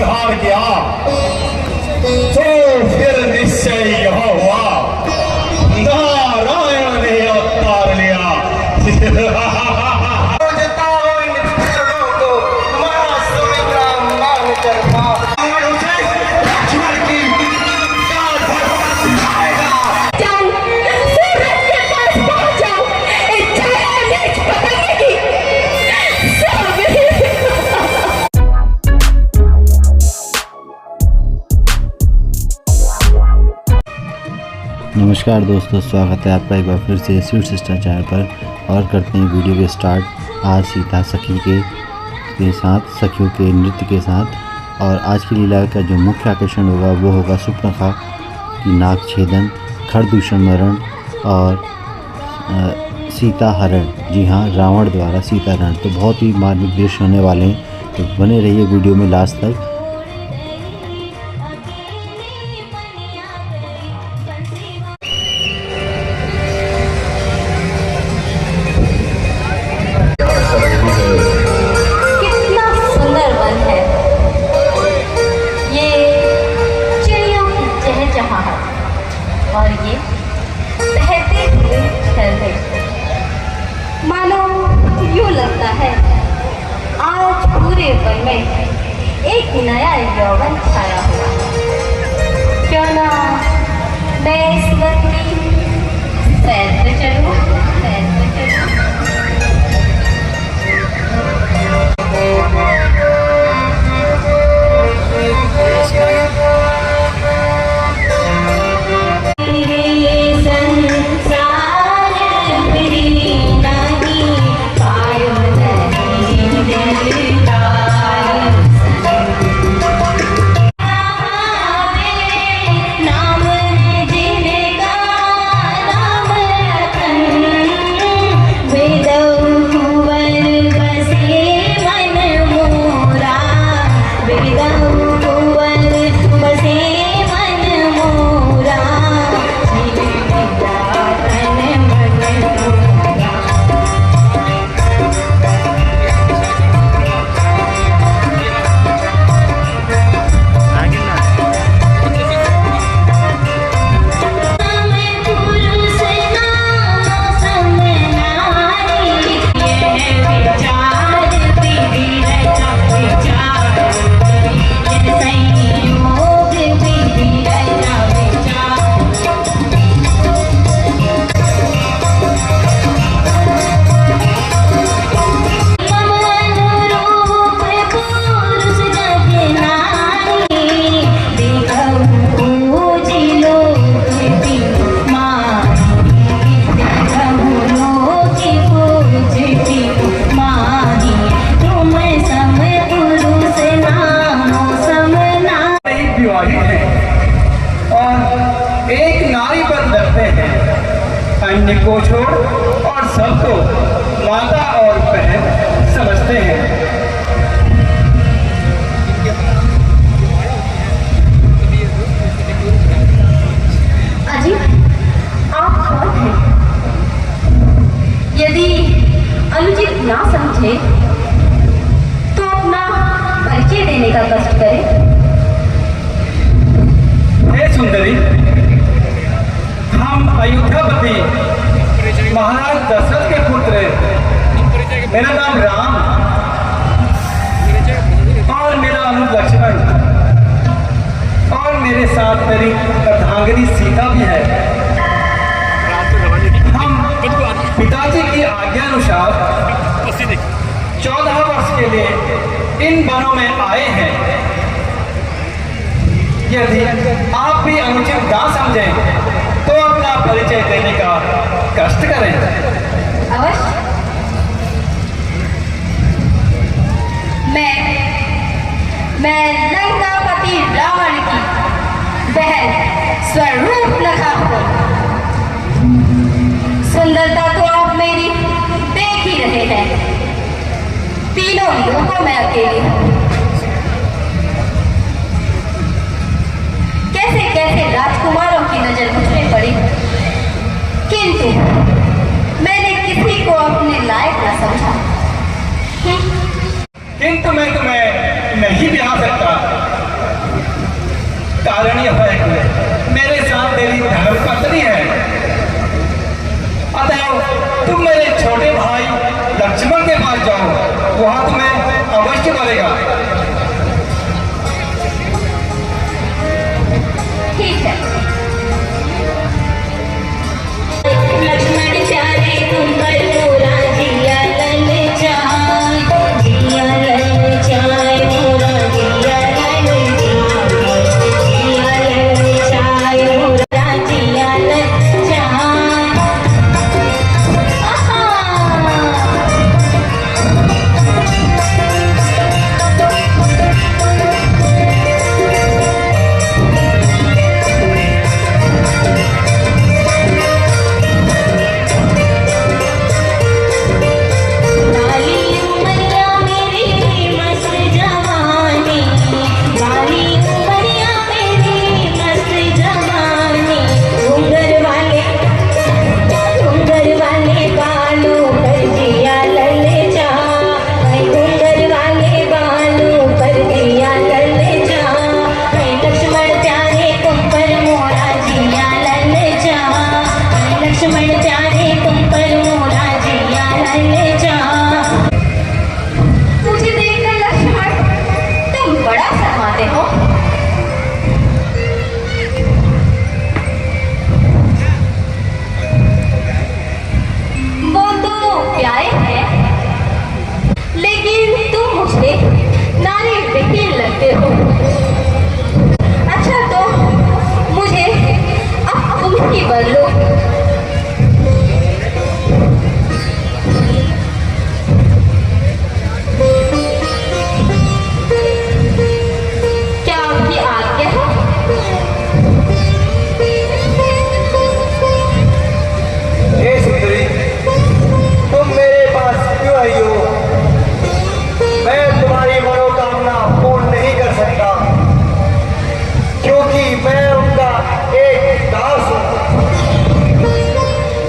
धार किया तो फिर निश्चय यह हुआ, नारायण ने अवतार लिया। नमस्कार दोस्तों, स्वागत है आपका एक बार फिर से स्वीट सिस्टर चैनल पर। और करते हैं वीडियो के स्टार्ट आज सीता सखी के साथ, सखियों के नृत्य के साथ। और आज की लीला का जो मुख्य आकर्षण होगा वो होगा सुपर्णखा की नाक छेदन, खरदूषण मरण और सीता हरण। जी हाँ, रावण द्वारा सीता हरण। तो बहुत ही मार्मिक दृश्य होने वाले हैं, तो बने रहिए वीडियो में लास्ट तक। और ये बहते हुए झरने, मानो यूँ लगता है आज पूरे वन में एक नया यौवन छाया हुआ। क्यों ना मैं इस वन की सैर पे चलूं, सैर पे चलूं। अन्य को छोड़ और सबको माता और बहन समझते हैं। अजी, आप कौन हैं? यदि अनुचित ना समझे तो अपना परिचय देने का कष्ट करें। हे सुंदरी, हम अयोध्यापति महाराज दशरथ के पुत्र, मेरा नाम राम और मेरा अनुज लक्ष्मण, और मेरे साथ मेरी अर्धांगिनी सीता भी है। हम पिताजी की आज्ञा अनुसार 14 वर्ष के लिए इन वनों में आए हैं। यदि आप भी अनुचित ना समझें तो अपना परिचय देने का कष्ट करें। अवश्य। मैं लंकापति रावण की बहन स्वरूपनखा हूँ। सुंदरता तो आप मेरी देख ही रहे हैं। तीनों लोगों में अकेली हूँ। कैसे कैसे राजकुमारों की नजर मुझ पे पड़ी, किंतु मैंने किसी को अपने लायक न समझा। किंतु मैं तुम्हें नहीं ब्याह सकता। आरण्य है, मेरे साथ तेरी धर्म पत्नी है। अतः तुम मेरे छोटे भाई लक्ष्मण के पास जाओ, वहां तुम्हें अवश्य मिलेगा। ठीक है। लक्ष्मण प्यारे तुम पर मोरा जिया लल जाए, जिया लल जाए, मोरा जिया लल जाए, जिया लल जाए, मोरा जिया लल जाए। आहा। मुझे देखकर लक्ष्मण तुम बड़ा शर्माते हो। वो तो प्यारे हैं, लेकिन तुम मुझे नारी बेटी लगते हो। अच्छा तो मुझे अब तुम ही बदलो। क्या आपकी आज्ञा है? हे सुंदरी, तुम मेरे पास क्यों आई हो? मैं तुम्हारी मनोकामना पूर्ण नहीं कर सकता, क्योंकि मैं उनका एक दास हूँ।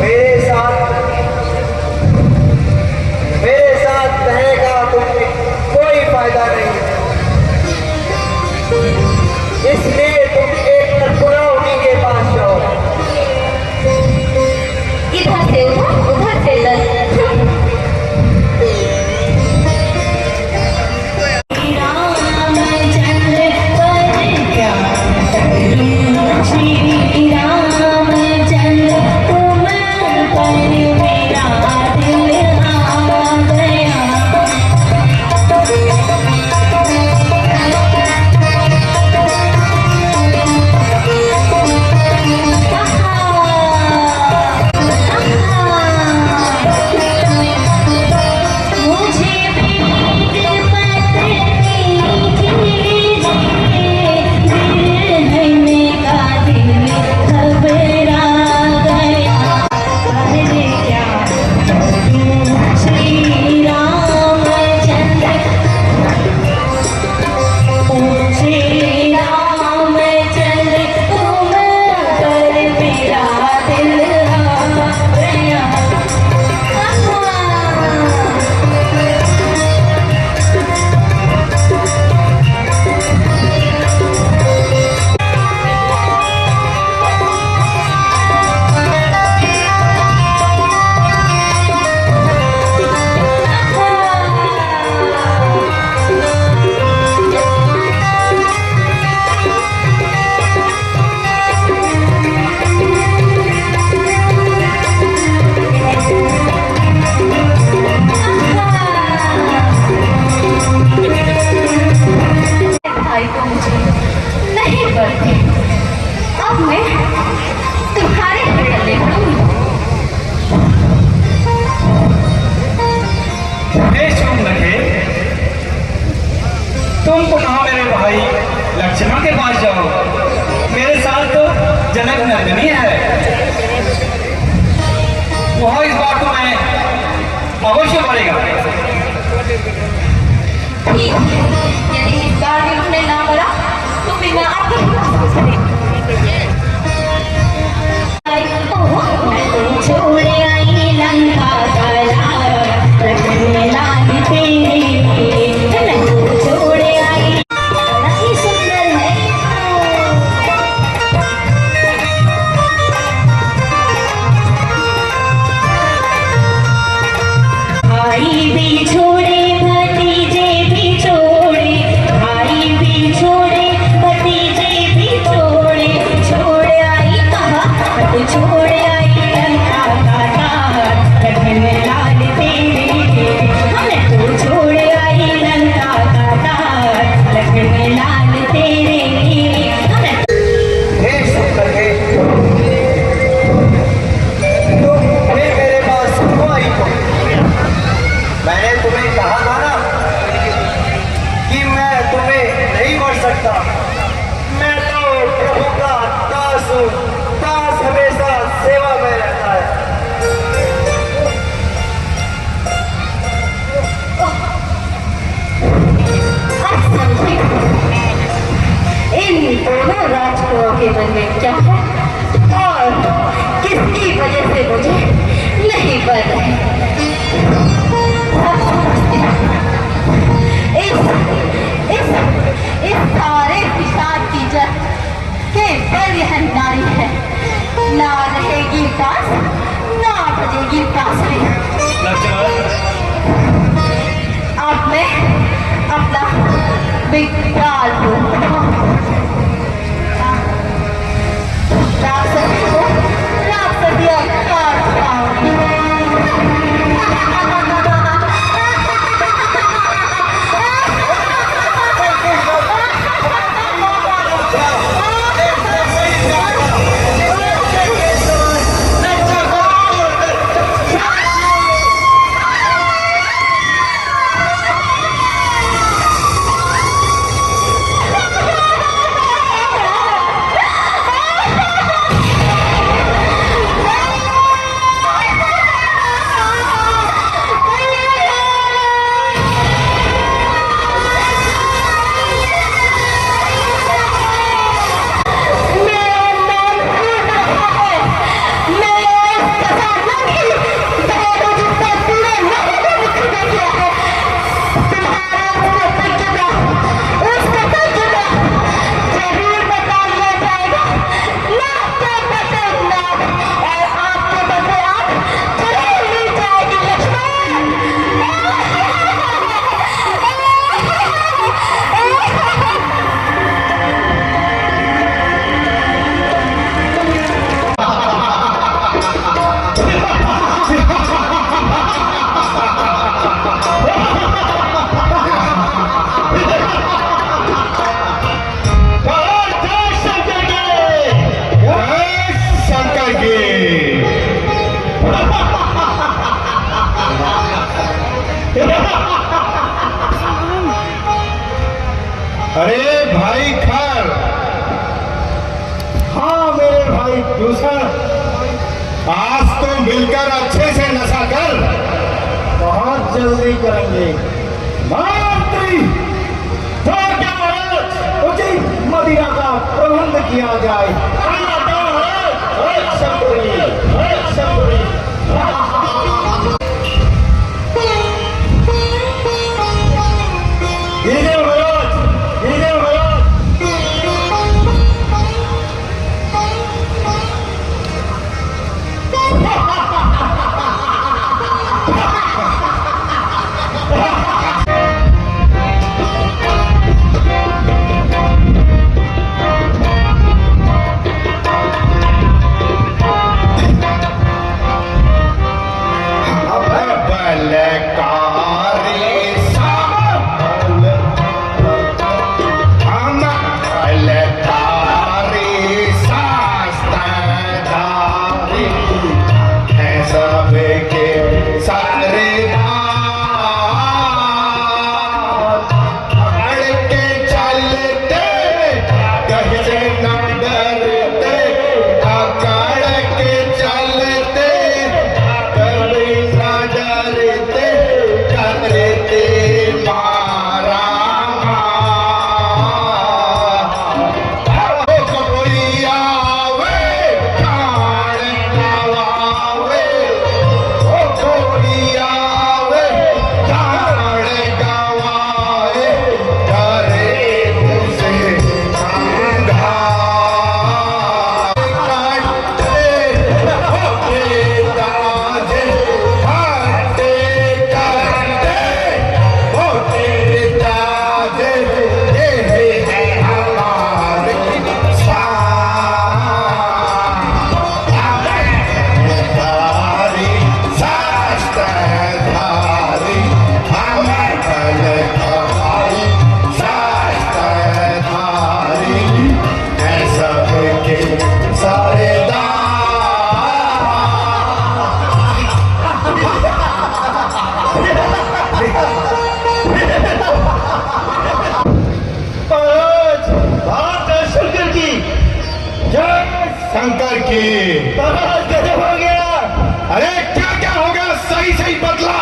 मेरे साथ रहने का तुम्हें कोई फायदा नहीं, इसलिए तुम एक पुनः उन्हीं के पास जाओ। इधर से उधर से लड़। रामचंद्र पर क्या श्री रामचंद्र तुम पर मेरा दिल आ गया। लक्ष्मण के पास जाओ, मेरे साथ तो जनक नंदिनी है, वह इस बात को मैं अवश्य बोलेगा। ठीक है, यदि इस बार भी उन्होंने ना बोला तो फिर मैं आपके छोड़ आई लंका छोड़ आई। बड़ा ही सुंदर है। विकराल रूप। राक्षसी को राक्षसी काट पाऊंगी। अरे भाई खर, हाँ मेरे भाई दूसर, आज तो मिलकर अच्छे से नशा कर। बहुत जल्दी करेंगे मंत्री। तो क्या है उचित मदिरा का प्रबंध किया जाए। शंकर की गजब हो गया। अरे क्या क्या हो गया, सही सही बतला।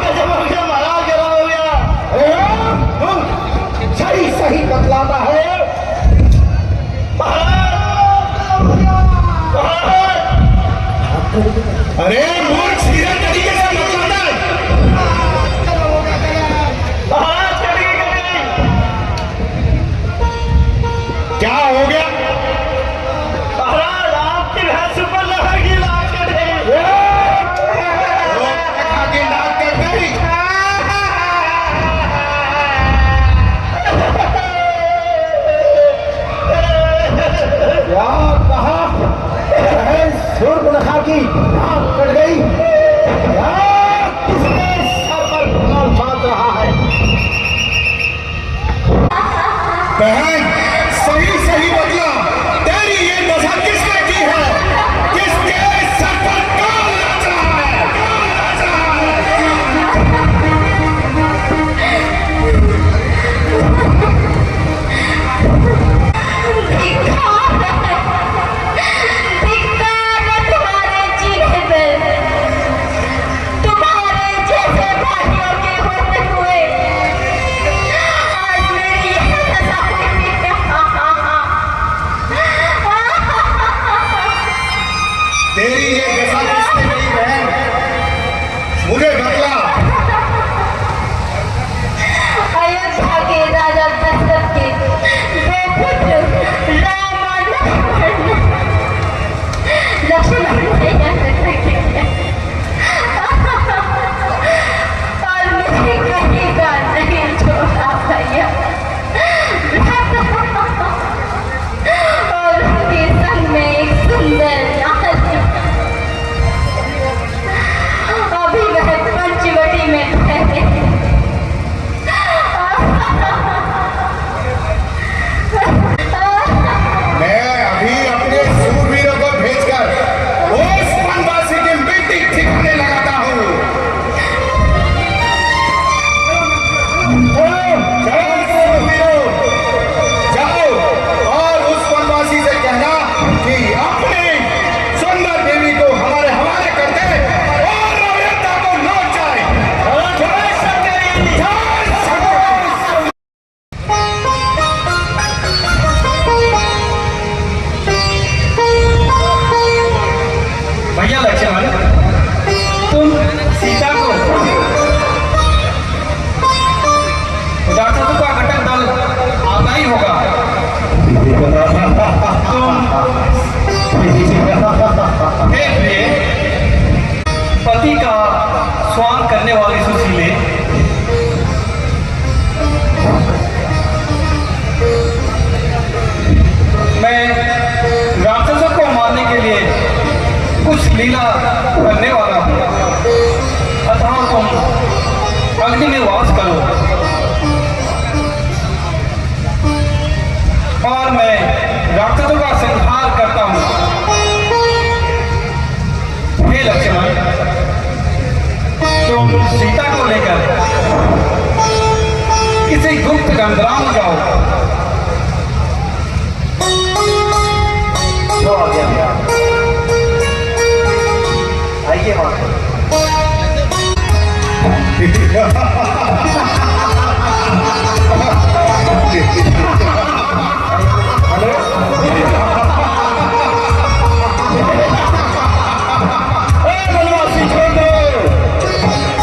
गजब हो गया महाराज, गजब हो गया। सही सही बतलाता है अरे मूर्ख सीधे तरीके से बतलाता है। क्या हो गया बहन सही सही बदला, तेरी ये दशा किसने की है? किसके सर पर कौन नाच रहा है? तुम्हारे जीने पर, तुम्हारे जैसे भाइयों के होते हुए आज मेरी यह दशा हुई है। तेरी ये दशा किसने की बहन? मुझे बदला। अयोध्या के राजा दशरथ के दो पुत्र राम और लक्ष्मण ने और मुझे कहीं का नहीं छोड़ा भैया। और उसके संग में एक सुंदर नाच, अभी वह पंचवटी में ठहरे। मैं अभी अपने सूरवीरों को भेजकर उस वनवासी की मिट्टी ठिकाने लगाता हूँ। जाओ सूरवीरों, जाओ और उस वनवासी से कहना कि अपनी सुंदर देवी को हमारे हवाले कर दे और अयोध्या को लौट जाए। जय शंकरी, जय शंकरी। भैया लक्ष्मण, तुम सीता को राक्षसों का घटक दल आता ही होगा। तुम हे प्रिय, पति का स्वांग करने वाले सुशीले, मैं राक्षसों को मारने के लिए कुछ लीला करने वाला हूँ, अतः तुम अग्नि में वास करो और मैं राक्षसों का संहार करता हूँ। हे लक्ष्मण, तुम सीता को लेकर किसी गुप्त गंधराम में जाओ। जो आ गया आइए वहां। वनवासी छोड़ दो,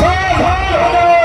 सावधान हो जाओ।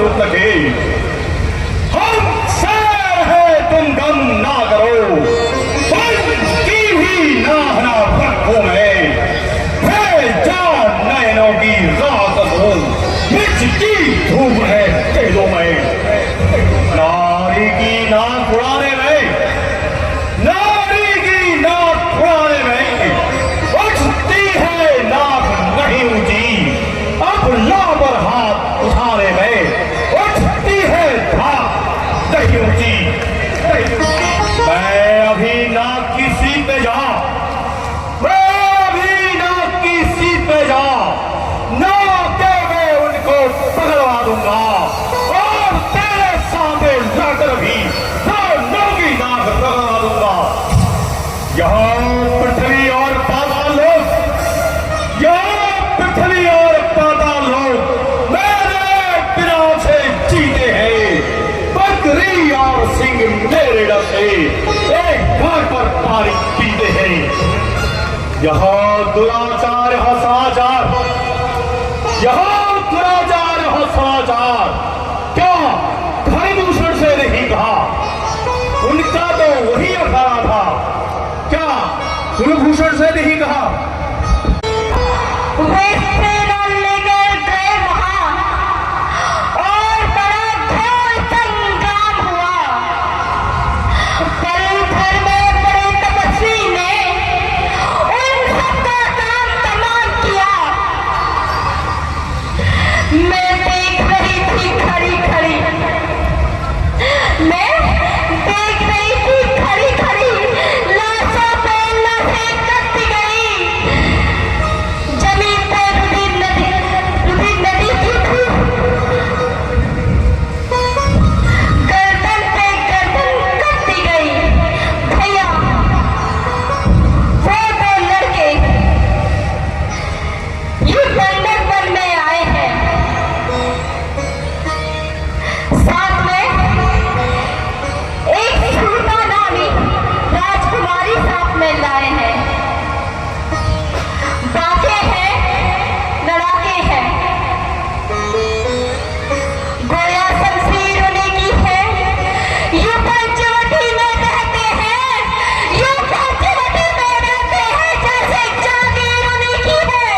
सुन लगे। हम शेर है तुम गम ना करो, की भी ना हना रखो में, जान नैनों की रात हो, मिर्च की धूप है तेलों में। नारी की नाक उड़ाने में, नारी की नाक उड़ाने में उठती है नाक नहीं ऊंची, अब लाबर हाथ उठाने में उठती है धाक नहीं ऊंची। मैं अभी नाक की सीट पे जा, मैं अभी नाक की सीट पे जा, नाक के मैं उनको पकड़वा दूंगा और तेरे सामने लाकर भी नौकी नाक पकड़वा दूंगा। यहाँ पृथ्वी और पाताल लोग, यहाँ पृथ्वी और पाताल लोग मेरे बिना से जीते हैं। बकरी और सिंह मेरे डर से एक घर पर पानी पीते हैं। यहाँ दुराचार है समाचार, यहाँ दुराचार है समाचार। क्या खरदूषण से नहीं कहा? उनका तो वही अखाड़ा था। क्या कुलभूषण से नहीं कहा? वे सेना लेकर गए वहां और बड़ा घोर संग्राम हुआ। पलभर में बड़े तपस्वी ने उन सबका काम तमाम किया। मैं देख रही थी खड़ी खड़ी, मैं देख रही थी खड़ी खड़ी, लाशों पे लाशें कटती गई। जमीन पे रुधिर नदी की थी, गर्दन पे गर्दन कटती गई। भैया वो दो लड़के ये बंधक बन में आए हैं, साथ में एक सूरता नामी राजकुमारी साथ में लाए हैं। बातें हैं, लड़ाके हैं, गोया शमशीर उन्हीं की है। ये पंचवटी में रहते हैं, ये पंचवटी में रहते हैं, जैसे जागीर उन्हीं की है।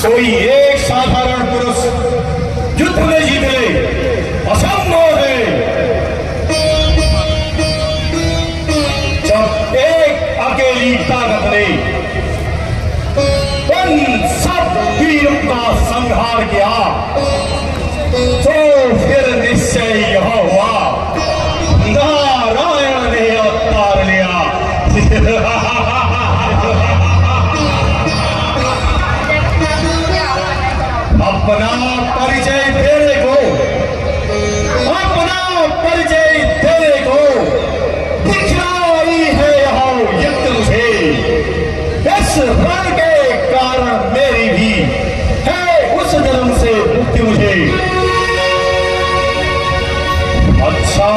कोई एक साधारण पुरुष युद्ध में जीते असंभव है। जब एक अकेली ताकत ने उन सब वीरों का संहार किया तो फिर निश्चय यह हुआ, नारायण ने अवतार लिया। अपना परिचय देने को, अपना परिचय देने को दिखलाई है यहाँ युक्त मुझे। इस रण के कारण मेरी भी है उस जन्म से मुक्ति मुझे। अच्छा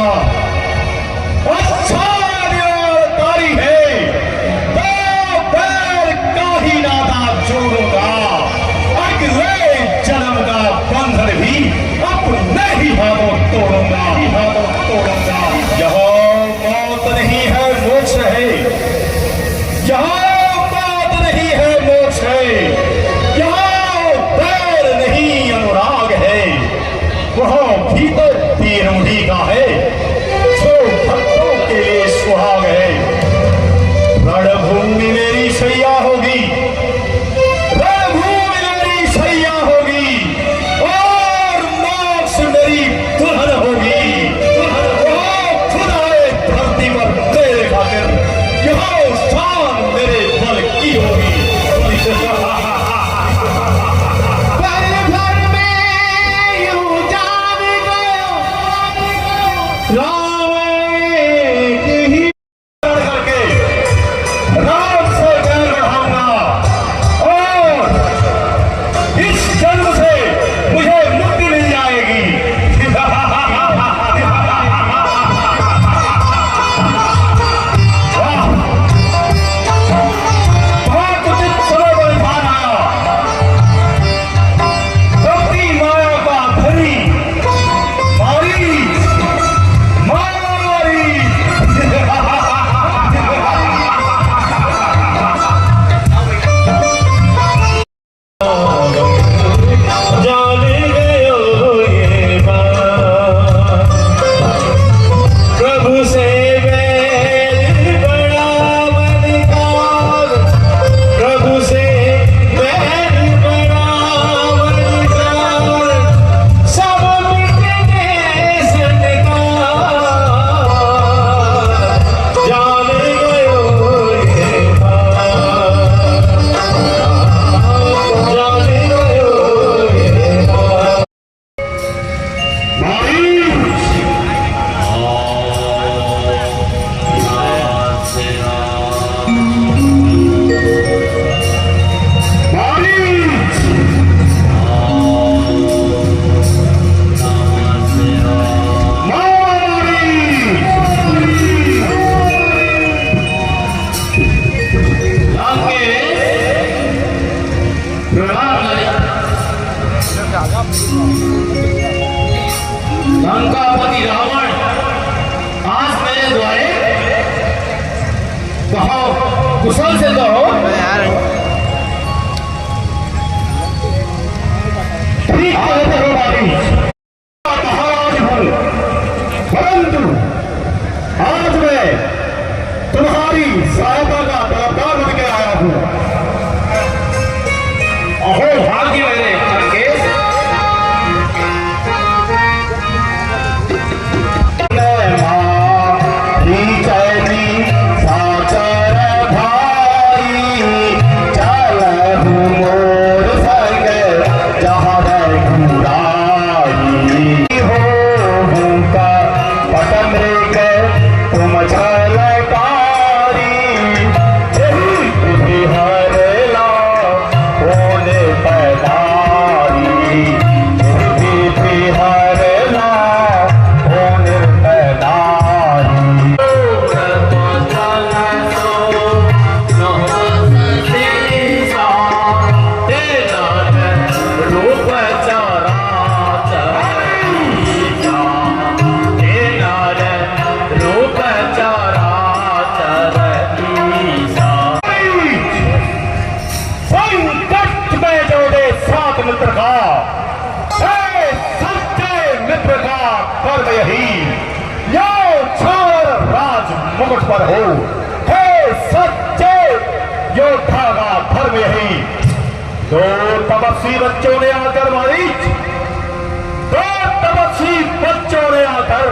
लंकापति रावण आज मेरे द्वारे कहो, कुशल से कहो। ठीक कहते हो बाबी, महाराज हूं, परंतु आज मैं तुम्हारी सहायता का तलबगार बन के आया हूं। अहो भाग्य मेरे लंकेश, मुकुट पर हो, हे सच्चे योद्धा का धर्म यही। दो तपस्वी बच्चों ने आकर मारीच, दो तपस्वी बच्चों ने आकर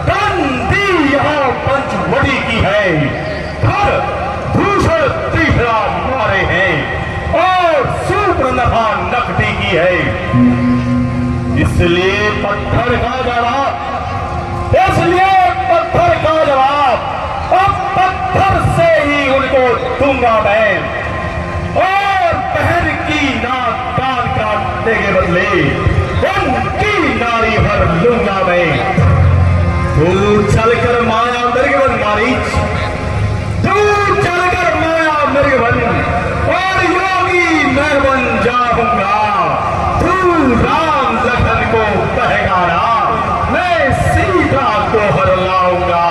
दंडी यहाँ पंचवटी की है, घर भूषण त्रिभुरा मारे हैं और सूर्पनखा नकटी की है। इसलिए पत्थर का जवाब, इसलिए पत्थर का जवाब अब पत्थर से ही उनको दूंगा मैं, और बहन की नाक कान काटने के बदले उनकी नारी भर लूंगा मैं। दूर चलकर माया मृगवन मारीच, दूर चलकर माया मृगवन और योगी मैं बन जाऊंगा। तू राम लखन को बहगाना, मैं सीता को हर लाऊंगा।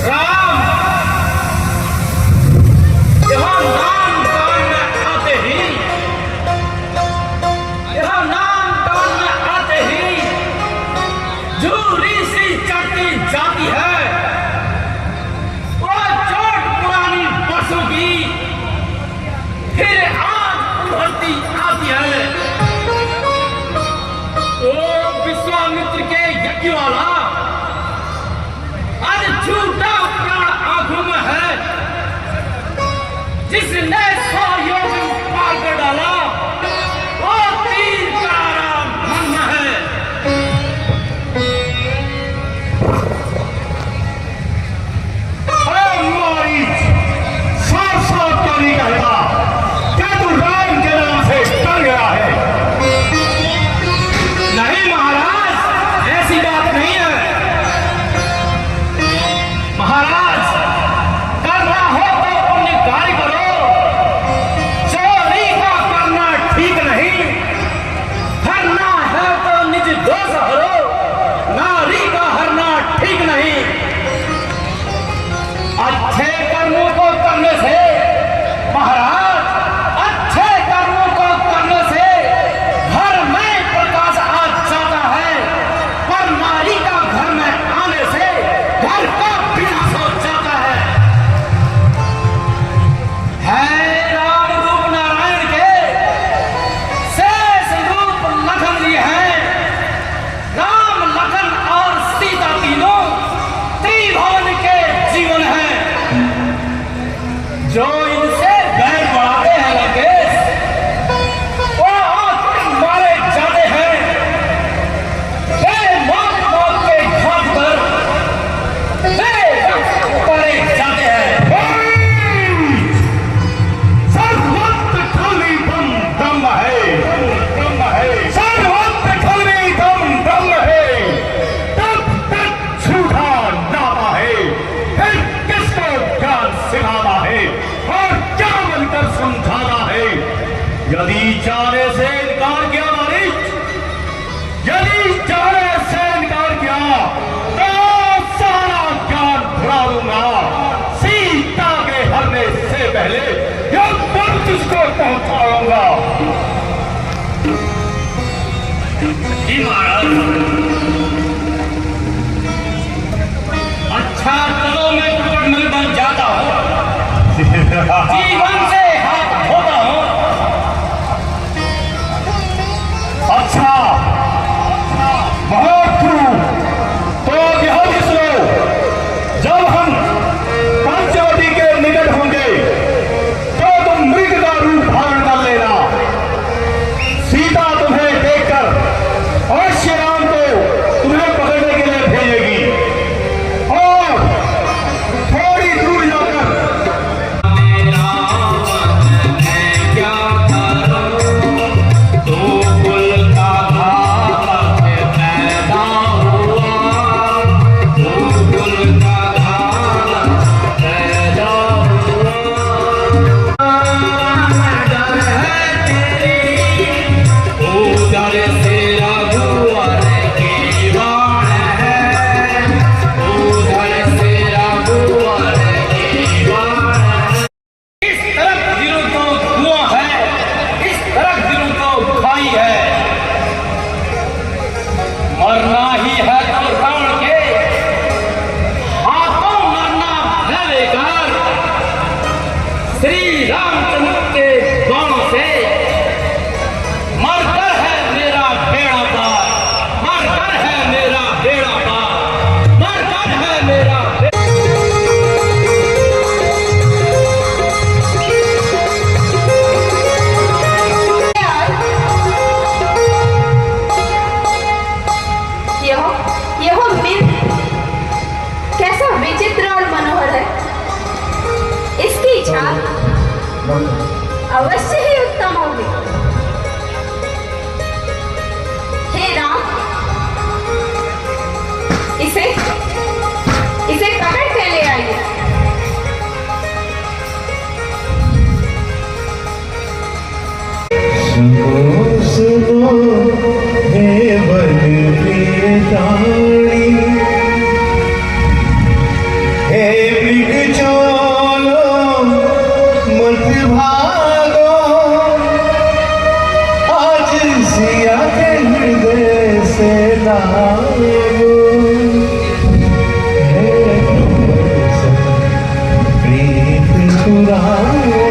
राम, यहाँ नाम कान में आते ही, यहाँ नाम कान में आते ही झूरी सी चढ़ती जाती है। वो चोट पुरानी बरसों की फिर आज उभरती आती है। ओ विश्वामित्र के यज्ञ वाला आज झूठा प्राण आंखों में है, जिसने 100 योग पार कर डाला वो तीर का आराम मन में है। साफ साफ क्यों नहीं कहता? क्या तू राम के नाम से डर गया है? नहीं महाराज, ऐसी बात नहीं है। महाराज, करना हो तो पुण्य कार्य करो, चोरी का करना ठीक नहीं। हरना है तो निज दोष हरो, नारी का हरना ठीक नहीं। अच्छे कर्मों को करने से महाराज, अच्छे कर्मों को करने से घर में प्रकाश आ जाता है, पर नारी का घर में आने से घर का विनाश हो जाता है। राम रूप नारायण के शेष रूप लखन जी हैं। राम, लखन और सीता तीनों त्रिभुवन के जीवन हैं। जो इनसे बैर बढ़ाते हैं लंकेश, वो आज मारे जाते हैं। वे मौत मौत के घाट पर उतारे जाते हैं। सर्वत्र खलवी दम दम है, दम है, सर्वत्र खलवी दम दम है। तब तक झूठा नामा है, फिर किसको ज्ञान सिखाना है और क्या यदि जाने से इनकार किया मालिक, यदि जाने से इनकार किया तो सारा ज्ञान भुला दूंगा। सीता के हरने से पहले यह पद तुझको पहुंचाऊंगा। अच्छा चलो मैं प्रकट बन जाता हूँ, जीवन से हाथ धोता हूँ। अच्छा बहुत खूब, तो यह भी सुनो, जब हम पंचवटी के निकट होंगे तो तुम मृग का रूप धारण कर लेना। सीता तुम्हें देखकर और श्री राम को तुम्हें पकड़ने के लिए भेजेगी और थोड़ी दूर जाकर मरना ही है तो रावण के हाथों मरना है बेकार। श्री रामचंद्र के बाणों से मरकर है मेरा बेड़ा पार, मरकर है मेरा बेड़ा पार, मरकर है मेरा यह मिल कैसा विचित्र और मनोहर है। इसकी इच्छा अवश्य ही उत्तम होगी। हे राम, इसे पकड़ के ले आइए। सुनो हे वन प्रियताणी, हे मृग चोलो मत भागो, आज सिया के हृदय से लागो। हे प्रीत पुरानी,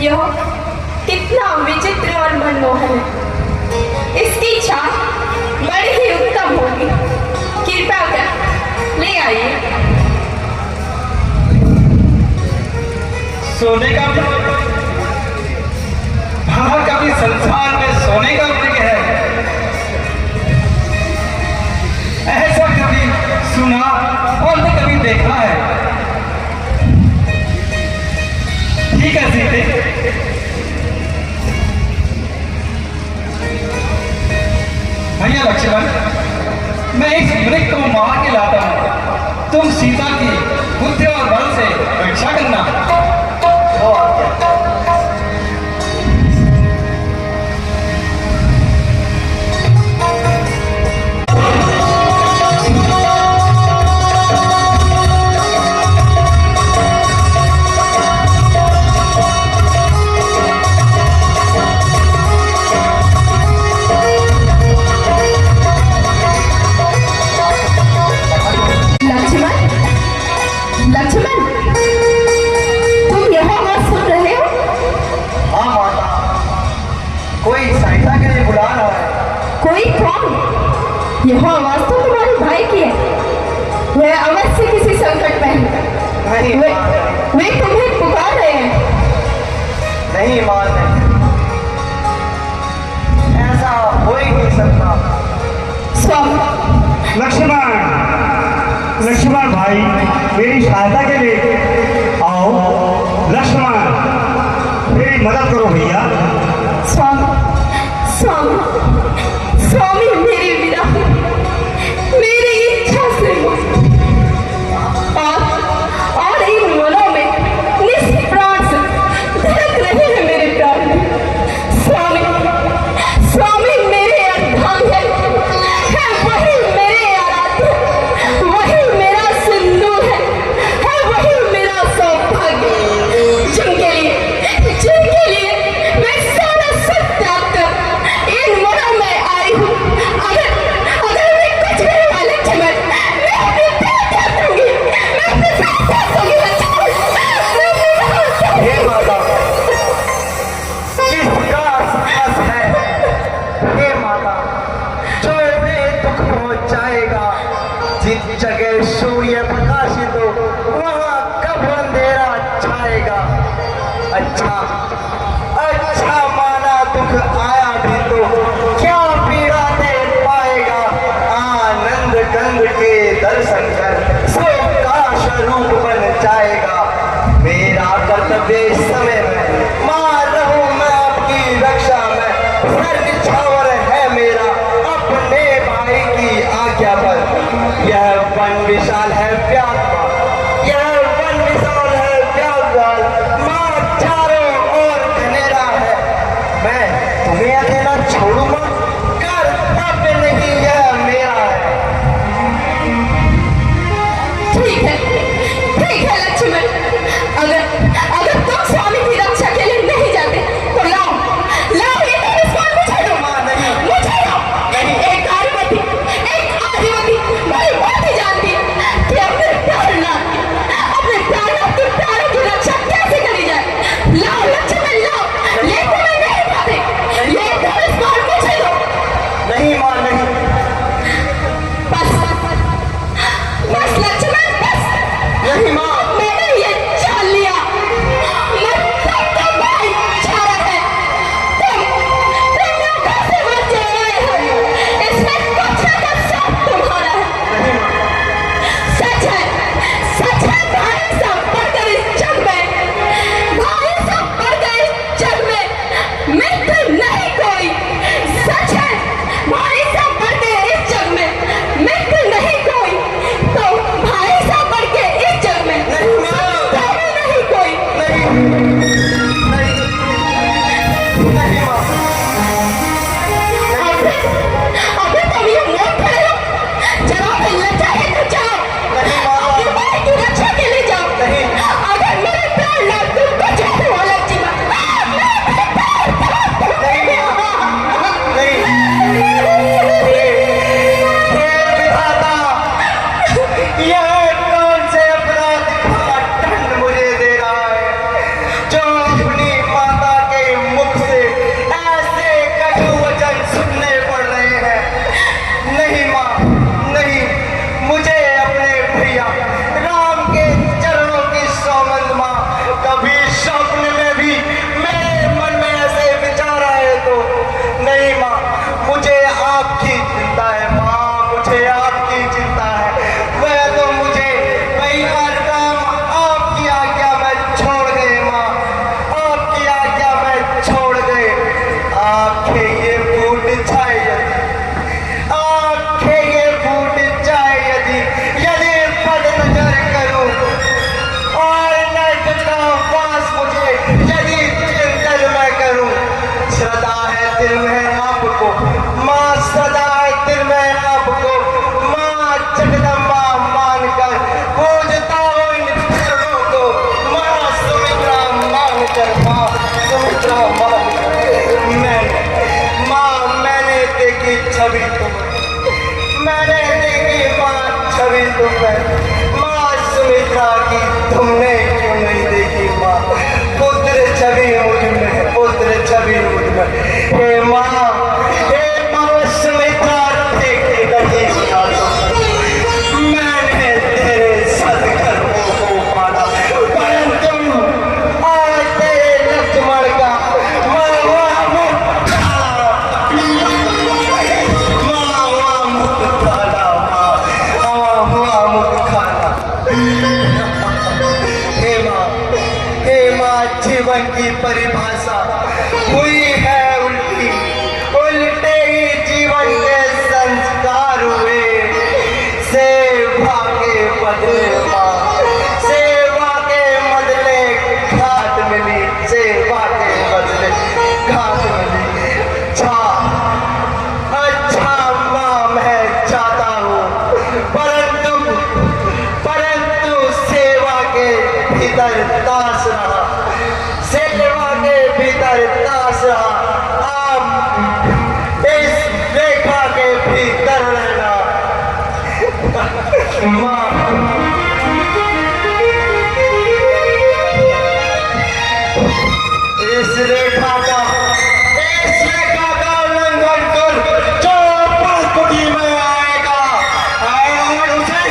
यह कितना विचित्र और मनमोहन है। इसकी इच्छा बड़ी ही उत्तम होगी। कृपया कर ले आइए। सोने का हाँ, कभी संसार में सोने का वृक्ष है, ऐसा कभी सुना और न कभी देखा है। ठीक है सीते, भैया लक्ष्मण, मैं इस वृक्ष को मार के लाता हूं। तुम सीता की बुद्धि और बल से रक्षा करना। वो आज्ञा। लक्ष्मण, तुम यहाँ आवाज सुन रहे हो? हाँ माता, कोई सहायता के लिए बुला रहा है। कोई कौन? यह आवाज तो तुम्हारे भाई की है। वह अवश्य किसी संकट में है। नहीं वे तुम्हें पुकार रहे हैं। नहीं मां, ऐसा हो ही नहीं सकता। स्वामी लक्ष्मण भाई, मेरी सहायता के लिए आओ। लक्ष्मण, मेरी मदद करो भैया। स्वामी, मेरी विदा, मेरी इच्छा से जिस जगह सूर्य प्रकाशित हो वहाँ कब अंधेरा छाएगा। अच्छा अच्छा माना दुख आया भी तो क्या पीड़ा दे पाएगा। आनंद गंग के दर्शन कर सुख का स्वरूप बन जाएगा। मेरा कर्तव्य इस समय में मां रहूं मैं आपकी रक्षा में। सर्ग छावर है मेरा अपने भाई की आज्ञा पर। यह वन विशाल है प्यारा, यह वन विशाल है प्यारा। मां चारों ओर घनेरा है, मैं तुम्हें अकेला छोड़ूंगा। कर्तव्य नहीं यह मेरा है। ठीक है लक्ष्मण, अगर तुम स्वामी की रक्षा के लिए नहीं जाते तो लाओ ये धनुष मुझे दो। मुझे दो। एक आदिवती बड़ी बात ही जानती है कि अपने प्राणनाथ के प्राणों की रक्षा कैसे करी जाए। लाओ लक्ष्मण लाओ, लेकिन मैं नहीं पाते। ये धनुष मुझे दो। नहीं मां नहीं। बस लक्ष्मण बस। नहीं मां। मैंने ये जान लिया, मतलब तो भाईचारा है। तुम नौका से बचे आए हो, इसमें कुछ न सब तुम्हारा है। सच है भाई सब बढ़कर इस जग में, भाई सब बढ़कर इस जग में मित्र नहीं कोई। सच है भाई सब बढ़कर इस जग में मित्र नहीं कोई, तो भाई सब बढ़कर इस जग में नहीं कोई। नहीं मां। अभी तुम ये मोड़ खड़े हो, जरा मिलना चाहे तो जाओ। अपने भाई की रक्षा के लिए जाओ। अगर मेरे प्राणनाथ तुमको चाहे हो लक्ष्मण, यह कौन से अपराध का दंड मुझे दे रहा है जो अपनी माता के मुख से ऐसे कटु वचन सुनने पड़ रहे हैं। नहीं मां नहीं, मुझे अपने भैया राम के चरणों की सौगंध मां। कभी स्वप्न में भी मेरे मन में ऐसे विचार आए तो नहीं मां, मुझे आपकी चिंता है मां, मुझे आपकी चिंता है। वह तो मुझे कई बार काम आपकी आज्ञा में छोड़ गए मां, आपकी आज्ञा में छोड़ गए। आंखें ये फूट जाए आंखें ये फूट जाए यदि पद नजर करूं और नर्क का वास मुझे यदि चिंतन मैं करूं। श्रद्धा है दिल में आपको मां, श्रद्धा है दिल में आपको मां। जगदम्बा मानकर पूजता हूं इन चरणों को मां। सुमित्रा मानकर मां, सुमित्रा मानकर मैंने देखी छवि तुम, मैंने देखी मां छवि तुम मां। सुमित्रा की तुमने क्यों नहीं देखी मां। पुत्र छवि मुझ में, पुत्र छवि मुझ में। हे मां सुमित्रा देखे गई मैंने तेरे सदकर्मों को पाला, परंतु आज तेरे लक्ष्मण का जीवन की परिभाषा हुई है उल्टी, उल्टे ही जीवन के संस्कार हुए। सेवा के बदले मां, सेवा के बदले घाट मिली, सेवा के बदले घाट मिली। अच्छा मां मैं चाहता हूँ, परंतु सेवा के भीतर दास रहा, सेवा के भीतर दास रहा। आप इस रेखा के भीतर रहना मां। इस रेखा का उल्लंघन कर जो पलकुटी में आएगा और उसे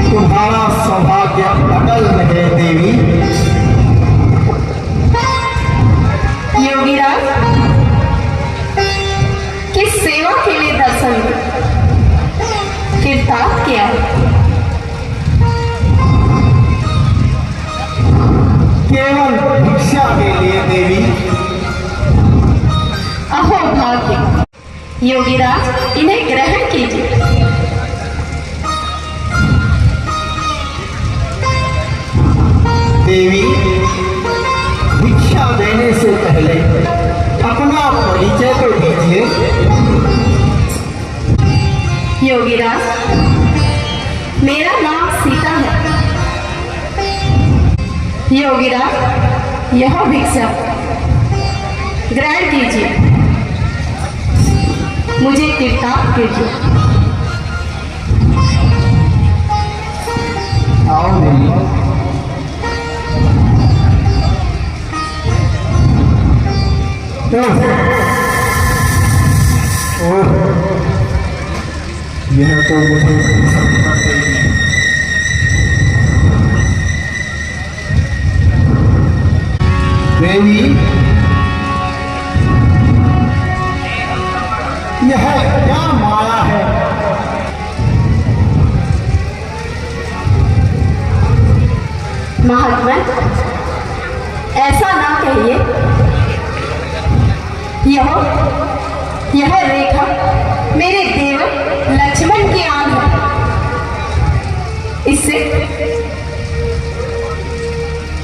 तुम्हारा सौभाग्य अटल रहे देवी। योगीराज, किस सेवा के लिए दर्शन किरतार्थ किया? केवल भिक्षा के लिए देवी। अहो भाग्य! योगीराज, इन्हें ग्रहण कीजिए। देवी, भिक्षा देने से पहले अपना परिचय तो दीजिए। योगीराज, मेरा नाम सीता है। योगीराज, यह भिक्षा ग्रहण कीजिए, मुझे किरतार्थ कीजिए। आओ देवी। ओह, यह तो मुझे सपना देगी। देवी, यह क्या माया है? महात्मा, ऐसा ना कहिए। यह रेखा मेरे देव लक्ष्मण की आन है। इससे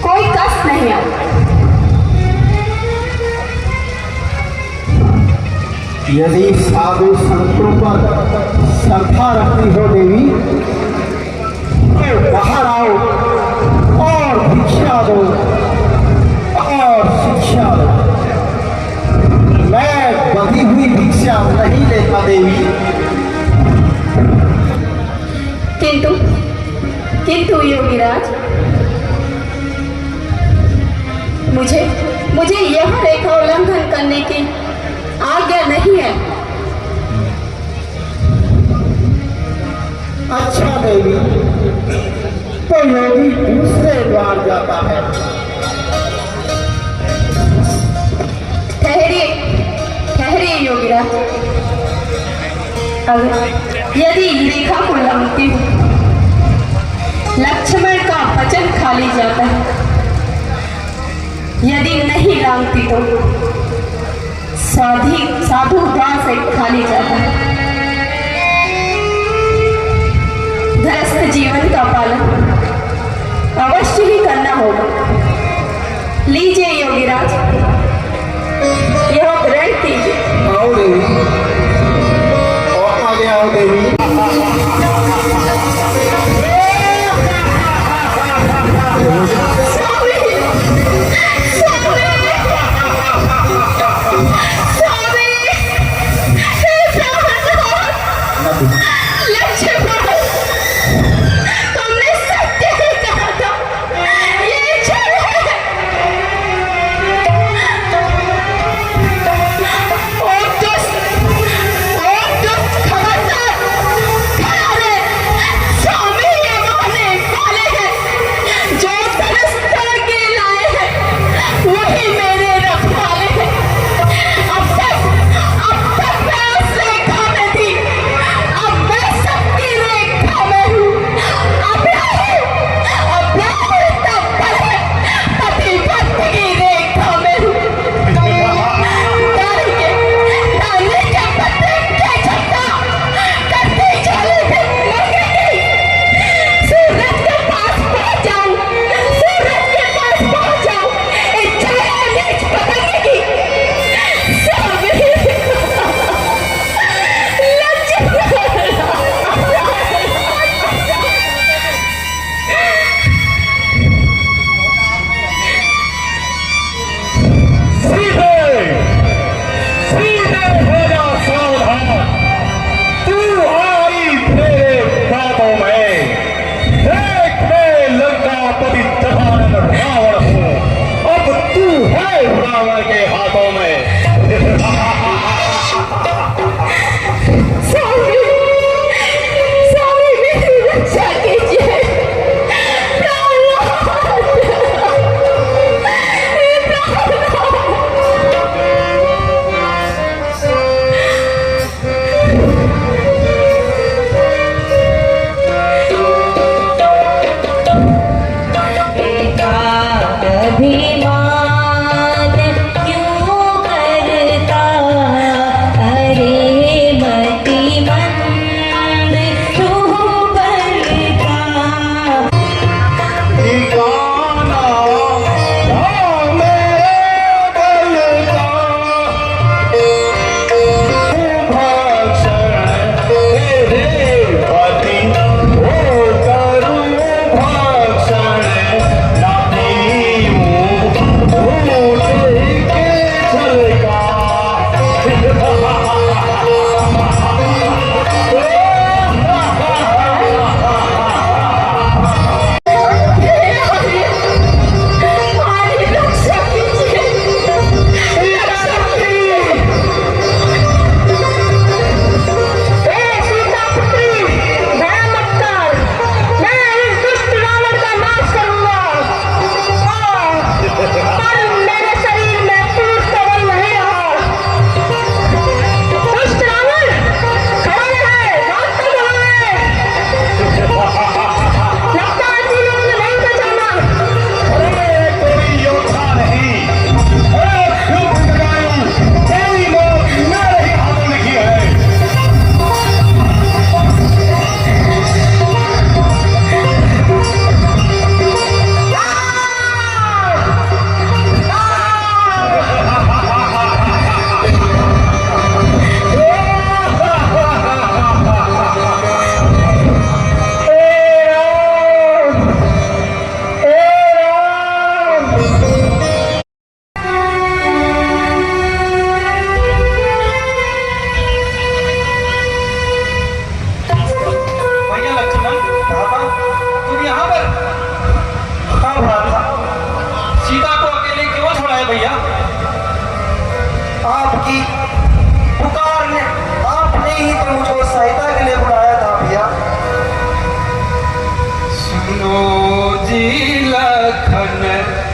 कोई कष्ट नहीं आता। यदि साधु संतों पर श्रद्धा रखती हो देवी, तो बाहर आओ और भिक्षा दो और शिक्षा दो। मैं बधी हुई भिक्षा नहीं लेता देवी। किंतु योगीराज, मुझे यह रेखा उल्लंघन करने की आज्ञा नहीं है। अच्छा देवी, तो योगी दूसरे द्वार जाता है। ठहरिए योगीराज, अगर यदि रेखा को लांघती हूँ, लक्ष्मण का वचन खाली जाता है। यदि नहीं लांघती तो साधु दान से खाली जाता है। गृहस्थ जीवन का पालन अवश्य ही करना होगा। लीजिए योगीराज, यह ग्रहण कीजिए। आओ देवी, और आगे आओ देवी। स्वामी, स्वामी,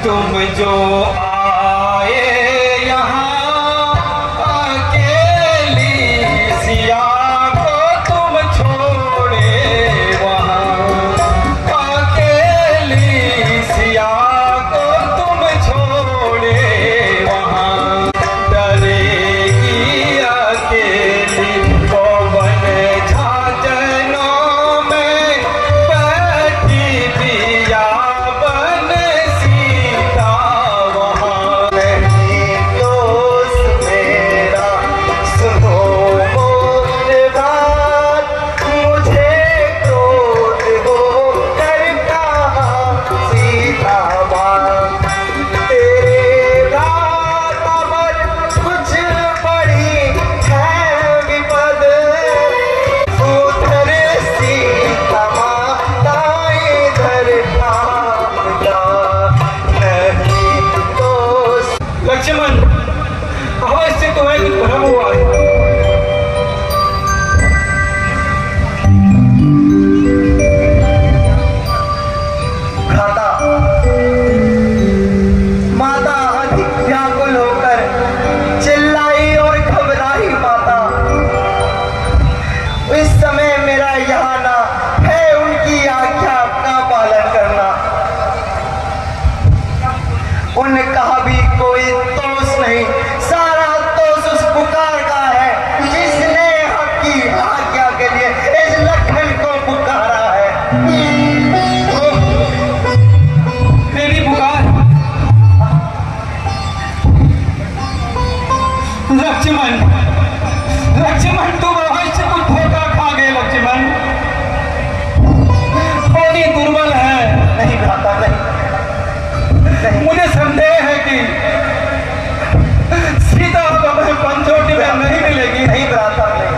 तुम जो आए यहाँ अकेली सिया को तुम छोड़े वहाँ, अकेली सिया को तुम छोड़े वहाँ, डरेगी अकेली पवन झांझनों में बैठी पिया बन सीता वहाँ। नहीं दोस्त मेरा सुनो मोर बात, मुझे क्रोध हो कर कहा सीता बात, तेरे रात अमर कुछ बड़ी है विपद, उधर सीता माता इधर आपदा, नहीं दोस्त। लक्ष्मण, अवश्य तुम्हें कुछ भ्रम हुआ है। भ्राता, माता अधिक व्याकुल होकर चिल्लाई और घबराई माता। इस समय मेरा यहाँ ना है उनकी आज्ञा का पालन करना। उन कहा भी कोई दोष नहीं, सारा दोष उस पुकार का है जिसने आपकी आज्ञा के लिए इस लखन को पुकारा है। मेरी पुकार लक्ष्मण, लक्ष्मण तुम अवश्य कुछ धोखा खा गए लक्ष्मण, बड़ी दुर्बल है। नहीं भ्राता, नहीं, मुझे संदेह है कि सीता तुम्हें पंचोटी में नहीं मिलेगी। नहीं भ्राता, नहीं,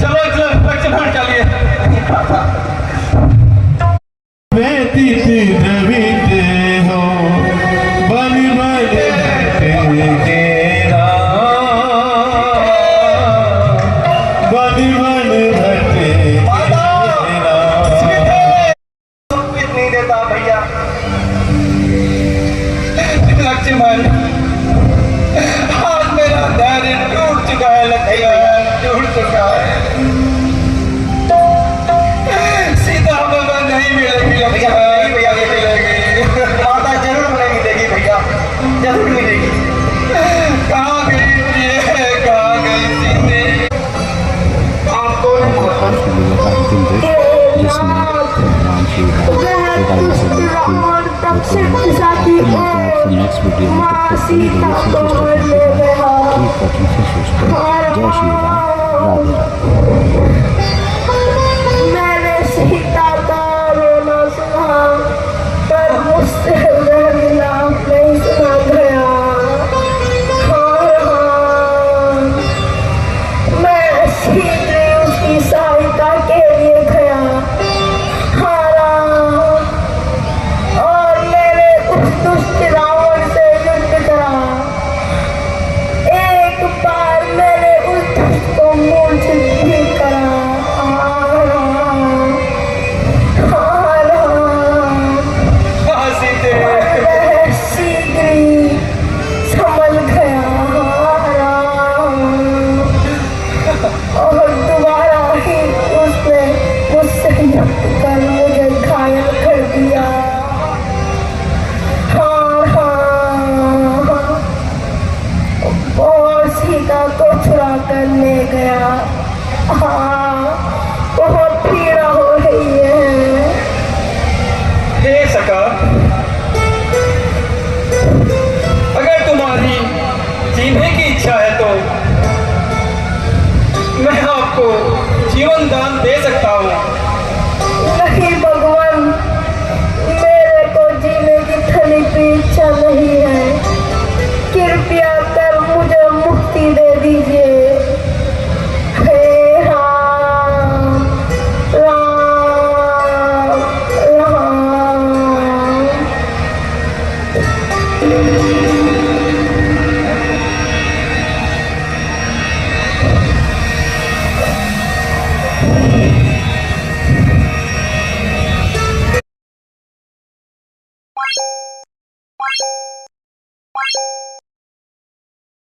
चलो चलो लक्ष्मण चलिए। नहीं भ्राता। व्यतीत द्रवित हो बन बन तेरा, बन बन तेरा। कुछ नहीं देता भैया। लक्ष्मण, आज मेरा धैर्य टूट चुका है लक्ष्मण, टूट चुका है। सीता हमें नहीं मिलेगी भैया, लक्ष्मण, नहीं भैया, नहीं मिलेगी। माता जरूर मिलेगी, देगी भैया, जरूर मिलेगी। कहाँ गई ये, कहाँ गई सीते? आपको आज की वीडियो का अंतिम दृश्य जिसमें भगवान श्री राम से आपसे नेक्स्ट वीडियो में जय श्री राम, राधे राधे। मैंने सीता का रोना सुना पर मुझसे वह विलाप नहीं सुना गया। हाँ, मैं शीघ्र उसकी सहायता के लिए गया। हाँ, और मैंने उस दुष्ट रावण से युद्ध करा। एक बार मैंने उस दुष्ट को मूर्छित भी करा। सीते मैं शीघ्र ही संभल गया। और दोबारा ही उसने मुझसे युद्ध कर मुझे घायल कर दिया। और सीता को चुरा कर ले गया। हाँ, बहुत पीड़ा हो रही है। हे सका, अगर तुम्हारी जीने की इच्छा है तो मैं आपको जीवन दान दे सकता हूँ। नहीं भगवान, मेरे को जीने की थली की इच्छा नहीं है। कृपया कर मुझे मुक्ति दे दीजिए। हे राम, राम, राम। है।